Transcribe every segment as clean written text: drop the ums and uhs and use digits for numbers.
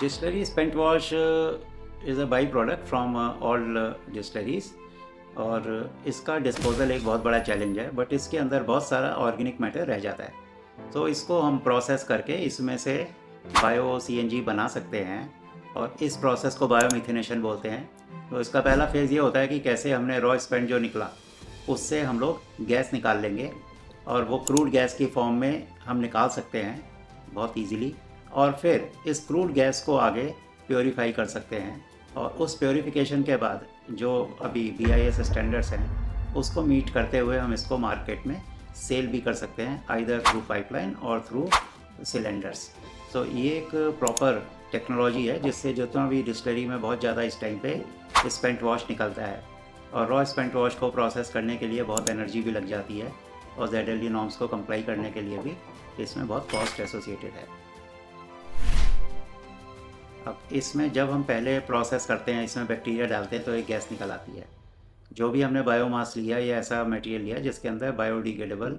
Distillery spent wash is a by product from all distilleries और इसका disposal एक बहुत बड़ा चैलेंज है, बट इसके अंदर बहुत सारा ऑर्गेनिक मैटर रह जाता है। तो इसको हम प्रोसेस करके इसमें से बायो सीएनजी बना सकते हैं और इस प्रोसेस को बायोमिथेनेशन बोलते हैं। तो इसका पहला फेज़ ये होता है कि कैसे हमने रॉ स्पेंट जो निकला उससे हम लोग गैस निकाल लेंगे और वो क्रूड गैस की फॉर्म में हम निकाल सकते हैं बहुत इजीली, और फिर इस क्रूड गैस को आगे प्योरीफाई कर सकते हैं और उस प्योरीफिकेशन के बाद जो अभी BIS स्टैंडर्ड्स हैं उसको मीट करते हुए हम इसको मार्केट में सेल भी कर सकते हैं, आइदर थ्रू पाइपलाइन और थ्रू सिलेंडर्स। तो ये एक प्रॉपर टेक्नोलॉजी है जिससे जितना भी डिस्टिलरी में बहुत ज़्यादा इस टाइम पे स्पेंट वॉश निकलता है, और रॉ स्पेंट वॉश को प्रोसेस करने के लिए बहुत एनर्जी भी लग जाती है और ZLD नॉर्म्स को कंप्लाई करने के लिए भी इसमें बहुत कॉस्ट एसोसिएटेड है। अब इसमें जब हम पहले प्रोसेस करते हैं, इसमें बैक्टीरिया डालते हैं तो एक गैस निकल आती है। जो भी हमने बायोमास लिया या ऐसा मटेरियल लिया जिसके अंदर बायोडिग्रेडेबल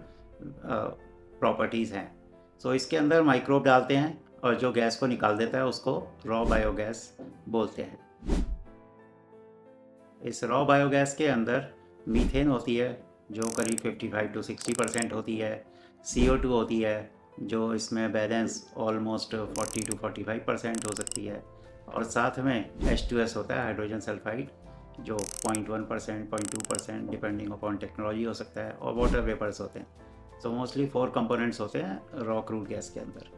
प्रॉपर्टीज़ हैं, सो इसके अंदर माइक्रोब डालते हैं और जो गैस को निकाल देता है उसको रॉ बायोगैस बोलते हैं। इस रॉ बायोगैस के अंदर मीथेन होती है जो करीब 55 to 60% होती है, CO2 होती है जो इसमें बैलेंस ऑलमोस्ट 40 to 45% हो सकती है, और साथ में H2S होता है, हाइड्रोजन सल्फाइड, जो 0.1%, 0.2% डिपेंडिंग अपॉन टेक्नोलॉजी हो सकता है, और वाटर वेपर्स होते हैं। सो मोस्टली 4 कंपोनेंट्स होते हैं रॉ क्रूड गैस के अंदर।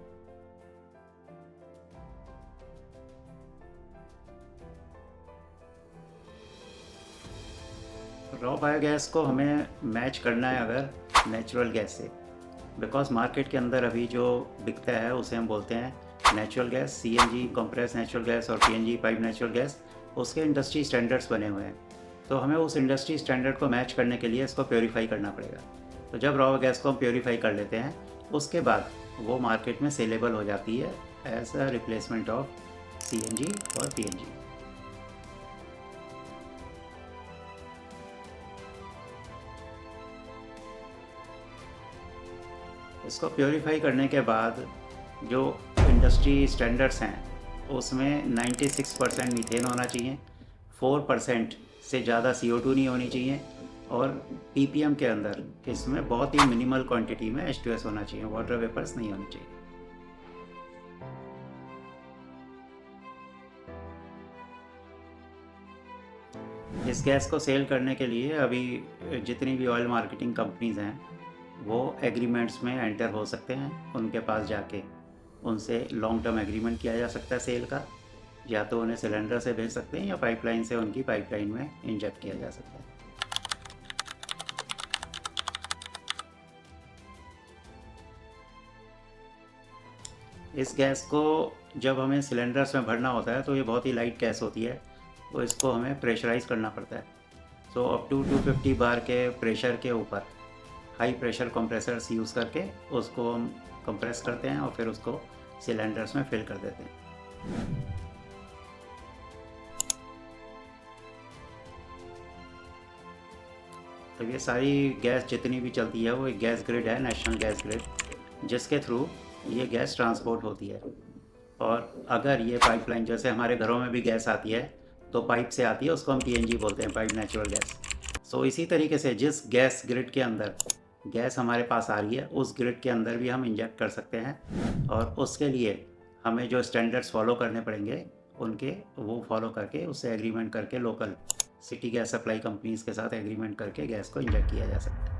रॉ बायोगैस को हमें मैच करना है अगर नेचुरल गैस से, बिकॉज मार्केट के अंदर अभी जो बिकता है उसे हम बोलते हैं natural gas, CNG compress natural gas और PNG पाइप नेचुरल गैस। उसके इंडस्ट्री स्टैंडर्ड्स बने हुए हैं, तो हमें उस इंडस्ट्री स्टैंडर्ड को मैच करने के लिए इसको प्योरीफाई करना पड़ेगा। तो जब रॉ गैस को हम प्योरीफाई कर लेते हैं उसके बाद वो मार्केट में सेलेबल हो जाती है as a replacement of CNG और PNG। इसको प्योरीफाई करने के बाद जो इंडस्ट्री स्टैंडर्ड्स हैं उसमें 96% मीथेन होना चाहिए, 4% से ज़्यादा CO2 नहीं होनी चाहिए, और ppm के अंदर इसमें बहुत ही मिनिमल क्वांटिटी में H2S होना चाहिए, वाटर वेपर्स नहीं होनी चाहिए। इस गैस को सेल करने के लिए अभी जितनी भी ऑयल मार्केटिंग कंपनीज़ हैं वो एग्रीमेंट्स में एंटर हो सकते हैं। उनके पास जाके उनसे लॉन्ग टर्म एग्रीमेंट किया जा सकता है सेल का, या तो उन्हें सिलेंडर से भेज सकते हैं या पाइपलाइन से उनकी पाइपलाइन में इंजेक्ट किया जा सकता है। इस गैस को जब हमें सिलेंडर्स में भरना होता है तो ये बहुत ही लाइट गैस होती है, तो इसको हमें प्रेशराइज़ करना पड़ता है। सो अप टू 250 बार के प्रेशर के ऊपर हाई प्रेशर कंप्रेसर्स यूज़ करके उसको हम कंप्रेस करते हैं और फिर उसको सिलेंडर्स में फिल कर देते हैं। तो ये सारी गैस जितनी भी चलती है वो एक गैस ग्रिड है, नेशनल गैस ग्रिड, जिसके थ्रू ये गैस ट्रांसपोर्ट होती है। और अगर ये पाइपलाइन, जैसे हमारे घरों में भी गैस आती है तो पाइप से आती है, उसको हम PNG बोलते हैं, पाइप नेचुरल गैस। सो इसी तरीके से जिस गैस ग्रिड के अंदर गैस हमारे पास आ रही है उस ग्रिड के अंदर भी हम इंजेक्ट कर सकते हैं, और उसके लिए हमें जो स्टैंडर्ड्स फॉलो करने पड़ेंगे उनके वो फॉलो करके उससे एग्रीमेंट करके local city gas supply companies के साथ एग्रीमेंट करके गैस को इंजेक्ट किया जा सकता है।